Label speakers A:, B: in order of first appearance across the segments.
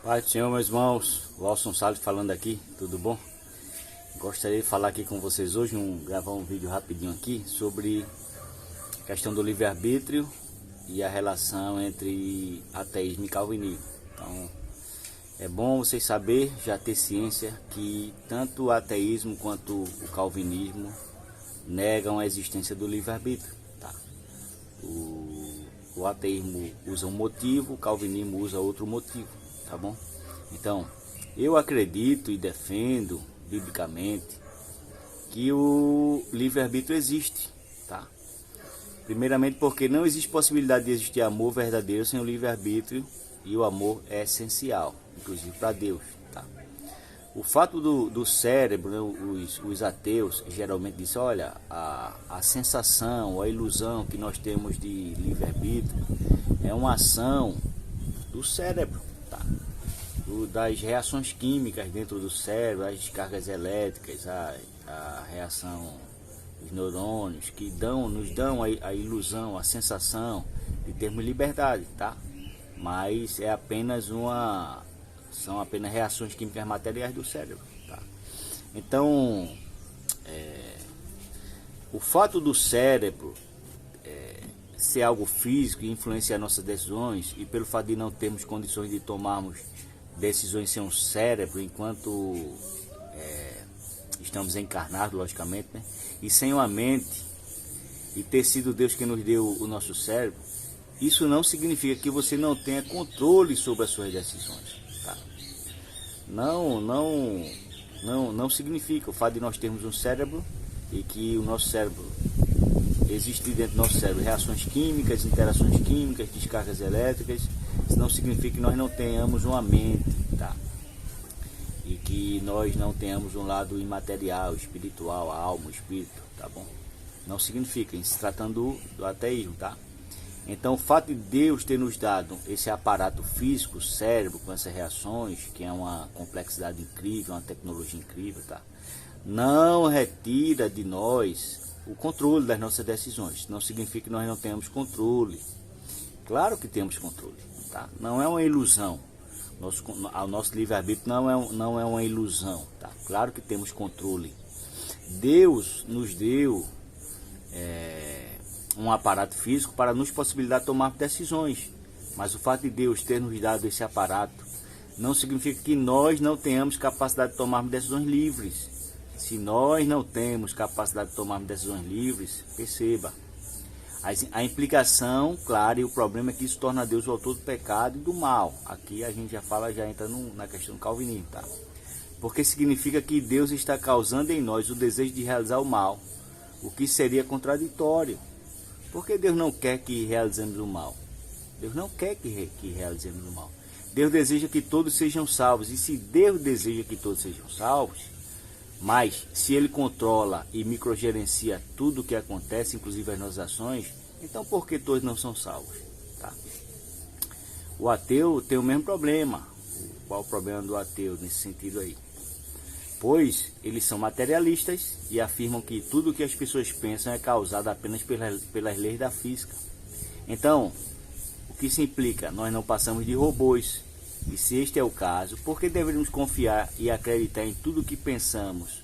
A: Pai do Senhor, meus irmãos, Walson Salles falando aqui, tudo bom? Gostaria de falar aqui com vocês hoje, gravar um vídeo rapidinho aqui sobre a questão do livre-arbítrio e a relação entre ateísmo e calvinismo. Então, é bom vocês saberem, já ter ciência, que tanto o ateísmo quanto o calvinismo negam a existência do livre-arbítrio. Tá? O ateísmo usa um motivo, o calvinismo usa outro motivo. Tá bom? Então, eu acredito e defendo biblicamente que o livre-arbítrio existe, tá? Primeiramente porque não existe possibilidade de existir amor verdadeiro sem o livre-arbítrio, e o amor é essencial, inclusive para Deus, tá? O fato do cérebro, né, os ateus geralmente dizem, olha, a sensação, a ilusão que nós temos de livre-arbítrio é uma ação do cérebro, tá? Das reações químicas dentro do cérebro, as descargas elétricas, a reação dos neurônios que nos dão a ilusão, a sensação de termos liberdade, tá? Mas são apenas reações químicas materiais do cérebro, tá? Então, o fato do cérebro ser algo físico e influenciar nossas decisões, e pelo fato de não termos condições de tomarmos decisões sem um cérebro enquanto estamos encarnados, logicamente, né? E sem uma mente, e ter sido Deus que nos deu o nosso cérebro, isso não significa que você não tenha controle sobre as suas decisões, tá? Não significa o fato de nós termos um cérebro e que o nosso cérebro existir dentro do nosso cérebro reações químicas, interações químicas, descargas elétricas. Isso não significa que nós não tenhamos uma mente, tá? E que nós não tenhamos um lado imaterial, espiritual, a alma, o espírito, tá bom? Não significa, em se tratando do ateísmo, tá? Então, o fato de Deus ter nos dado esse aparato físico, o cérebro, com essas reações, que é uma complexidade incrível, uma tecnologia incrível, tá? Não retira de nós o controle das nossas decisões. Não significa que nós não tenhamos controle. Claro que temos controle, tá? Não é uma ilusão. O nosso livre-arbítrio não é uma ilusão, tá? Claro que temos controle. Deus nos deu um aparato físico para nos possibilitar tomar decisões. Mas o fato de Deus ter nos dado esse aparato não significa que nós não tenhamos capacidade de tomar decisões livres. Se nós não temos capacidade de tomar decisões livres, perceba, a implicação, claro, e o problema é que isso torna Deus o autor do pecado e do mal. Aqui a gente já entra na questão do calvinismo, tá? Porque significa que Deus está causando em nós o desejo de realizar o mal, o que seria contraditório. Porque Deus não quer que realizemos o mal. Deus não quer que realizemos o mal. Deus deseja que todos sejam salvos. E se Deus deseja que todos sejam salvos, mas se Ele controla e microgerencia tudo o que acontece, inclusive as nossas ações, então por que todos não são salvos? Tá? O ateu tem o mesmo problema. Qual o problema do ateu nesse sentido aí? Pois eles são materialistas e afirmam que tudo o que as pessoas pensam é causado apenas pelas leis da física. Então, o que se implica? Nós não passamos de robôs. E se este é o caso, por que deveríamos confiar e acreditar em tudo o que pensamos?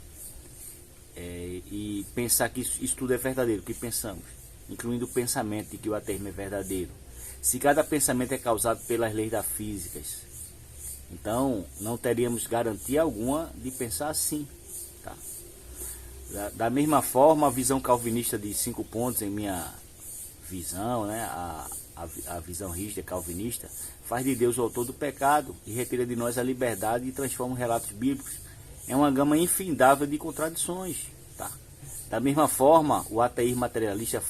A: E pensar que isso tudo é verdadeiro, o que pensamos, incluindo o pensamento de que o ateísmo é verdadeiro. Se cada pensamento é causado pelas leis da física, então não teríamos garantia alguma de pensar assim, tá? Da mesma forma, a visão calvinista de 5 pontos, em minha visão, né, a visão rígida calvinista, faz de Deus o autor do pecado e retira de nós a liberdade e transforma os relatos bíblicos em uma gama infindável de contradições, tá? Da mesma forma, o ateísmo materialista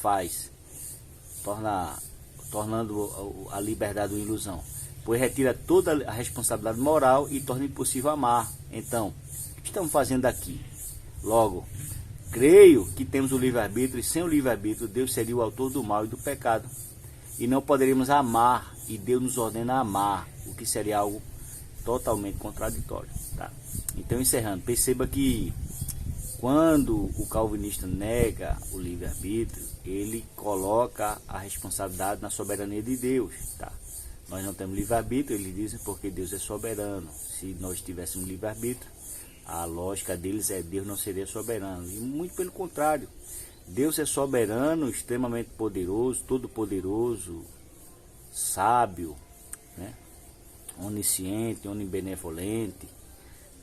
A: tornando a liberdade uma ilusão, pois retira toda a responsabilidade moral e torna impossível amar. Então, o que estamos fazendo aqui? Logo, creio que temos o livre-arbítrio, e sem o livre-arbítrio, Deus seria o autor do mal e do pecado. E não poderíamos amar, e Deus nos ordena a amar, o que seria algo totalmente contraditório, tá? Então, encerrando, perceba que quando o calvinista nega o livre-arbítrio, ele coloca a responsabilidade na soberania de Deus, tá? nós não temos livre-arbítrio, eles dizem porque Deus é soberano. Se nós tivéssemos livre-arbítrio, a lógica deles é Deus não seria soberano. E muito pelo contrário, Deus é soberano, extremamente poderoso, todo-poderoso, sábio, né? Onisciente, onibenevolente,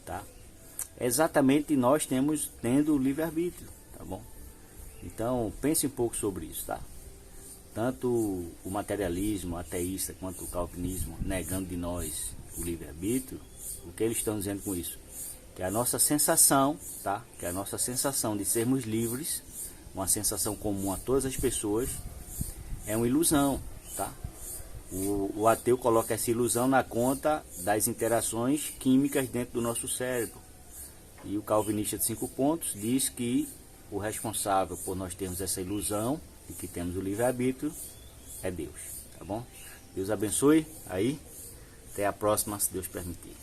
A: tá? Exatamente nós tendo livre-arbítrio, tá bom? Então pense um pouco sobre isso, tá? Tanto o materialismo, o ateísta, quanto o calvinismo negando de nós o livre-arbítrio, o que eles estão dizendo com isso? Que a nossa sensação, tá? Que a nossa sensação de sermos livres, uma sensação comum a todas as pessoas, é uma ilusão, tá? O ateu coloca essa ilusão na conta das interações químicas dentro do nosso cérebro. E o calvinista de 5 pontos diz que o responsável por nós termos essa ilusão de que temos o livre-arbítrio é Deus, tá bom? Deus abençoe aí, até a próxima, se Deus permitir.